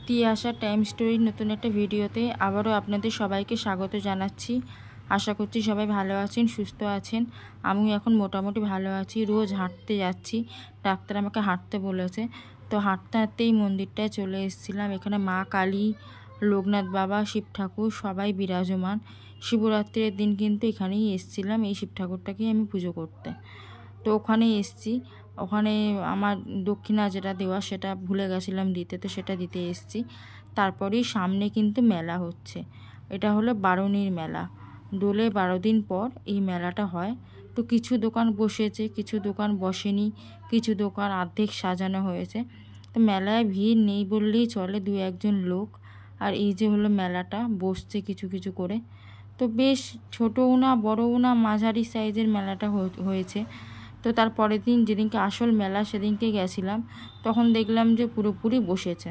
Tiyasha time স্টোরির নতুন একটা ভিডিওতে আবারও আপনাদের সবাইকে স্বাগত জানাচ্ছি। আশা করছি সবাই ভালো আছেন, সুস্থ আছেন। আমিও এখন মোটামুটি ভালো আছি। রোজ হাঁটতে যাচ্ছি, ডাক্তার আমাকে হাঁটতে বলেছে। তো হাঁটতে হাঁটতে এই মন্দিরটায় চলে এসেছিলাম। এখানে মা কালী, লোকনাথ বাবা, শিব ঠাকুর সবাই বিরাজমান। শিবরাত্রির দিন কিন্তু এখানেই এসেছিলাম এই শিব ঠাকুরটাকেই আমি পুজো করতে। তো ওখানে এসেছি। ওখানে আমার দক্ষিণা যেটা দেওয়া সেটা ভুলে গেছিলাম দিতে, তো সেটা দিতে এসেছি। তারপরেই সামনে কিন্তু মেলা হচ্ছে। এটা হলো বারুণীর মেলা। দোলে 12 দিন পর এই মেলাটা হয়। তো কিছু দোকান বসেছে, কিছু দোকান বসেনি, কিছু দোকান অর্ধেক সাজানো হয়েছে। তো মেলায় ভিড় নেই বললেই চলে, 2-1 জন লোক। আর এই যে হলো মেলাটা বসছে কিছু কিছু করে। তো বেশ ছোটও না বড়ও না, মাঝারি সাইজের মেলাটা হয়েছে। তো তার পরের দিন যেদিনকে আসল মেলা সেদিনকে গেছিলাম, তখন দেখলাম যে পুরোপুরি বসেছে।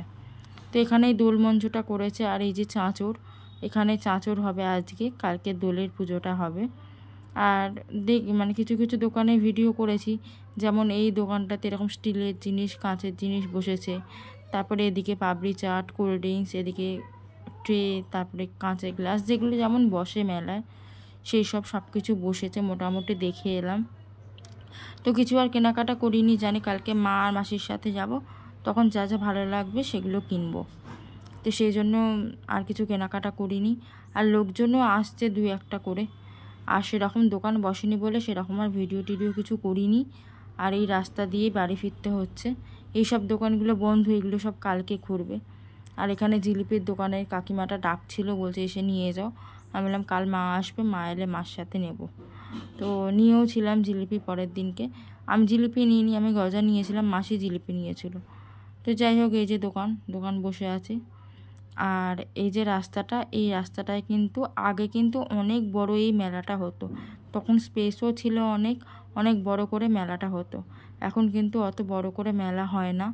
তো এখানেই দোল মঞ্চটা করেছে। আর এই যে চাঁচর, এখানে চাঁচর হবে আজকে, কালকে দোলের পুজোটা হবে। আর মানে কিছু কিছু দোকানে ভিডিও করেছি, যেমন এই দোকানটাতে এরকম স্টিলের জিনিস, কাঁচের জিনিস বসেছে। তারপরে এদিকে পাপড়ি চাট, কোল্ড ড্রিঙ্কস, এদিকে ট্রে, তারপরে কাঁচের গ্লাস, যেগুলো যেমন বসে মেলায় সেই সব কিছু বসেছে। মোটামুটি দেখে এলাম। তো কিছু আর কেনাকাটা করিনি, জানি কালকে মা আর মাসির সাথে যাব, তখন যা যা ভালো লাগবে সেগুলো কিনবো। তো সেই জন্য আর কিছু কেনাকাটা করিনি। আর লোকজনও আসছে 2-1টা করে। আর সেরকম দোকান বসেনি বলে সেরকম আর ভিডিও টিডিও কিছু করিনি। আর এই রাস্তা দিয়ে বাড়ি ফিরতে হচ্ছে। এই সব দোকানগুলো বন্ধ, এগুলো সব কালকে ঘুরবে। আর এখানে জিলিপির দোকানের কাকিমাটা ডাকছিল, বলছে এসে নিয়ে যাও। আমি বললাম কাল মা আসবে, মা এলে মার সাথে নেব। তো নিয়েও ছিলাম জিলিপি পরের দিনকে। আমি জিলিপি নিইনি, আমি গজা নিয়েছিলাম, মাসি জিলিপি নিয়েছিল। তো যাই হোক, এই যে দোকান বসে আছে। আর এই যে রাস্তাটা, এই রাস্তাটায় কিন্তু আগে কিন্তু অনেক বড় এই মেলাটা হতো। তখন স্পেসও ছিল অনেক, অনেক বড় করে মেলাটা হতো। এখন কিন্তু অত বড় করে মেলা হয় না,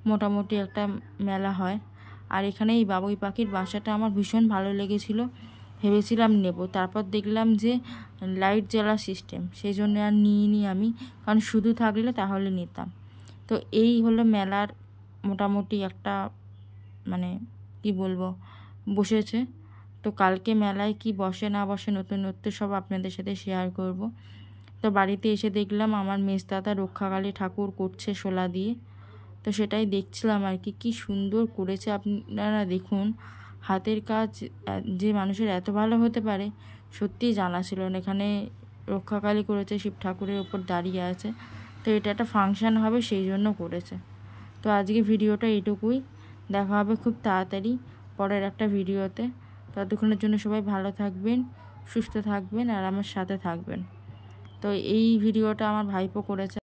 মোটামুটি একটা মেলা হয়। আর এখানে এই বাবুই পাখির বাসাটা আমার ভীষণ ভালো লেগেছিল, ভেবেছিলাম নেব। তারপর দেখলাম যে লাইট জ্বালা সিস্টেম, সেই জন্য আর নিইনি আমি, কারণ শুধু থাকলে তাহলে নিতাম। তো এই হলো মেলার মোটামুটি একটা, মানে কি বলবো, বসেছে। তো কালকে মেলায় কি বসে না বসে নতুনত্ব সব আপনাদের সাথে শেয়ার করব। তো বাড়িতে এসে দেখলাম আমার মেজদাদা রক্ষাকালী ঠাকুর করছে শোলা দিয়ে। তো সেটাই দেখছিলাম আর কি, কি সুন্দর করেছে। আপনারা দেখুন, হাতের কাজ যে মানুষের এত ভালো হতে পারে সত্যিই জানা ছিল না। এখানে রক্ষাকালী করেছে, শিব ঠাকুরের ওপর দাঁড়িয়ে আছে। তো এটা একটা ফাংশান হবে, সেই জন্য করেছে। তো আজকে ভিডিওটা এটুকুই। দেখা হবে খুব তাড়াতাড়ি পরের একটা ভিডিওতে। ততক্ষণের জন্য সবাই ভালো থাকবেন, সুস্থ থাকবেন, আর আমার সাথে থাকবেন। তো এই ভিডিওটা আমার ভাইপো করেছে।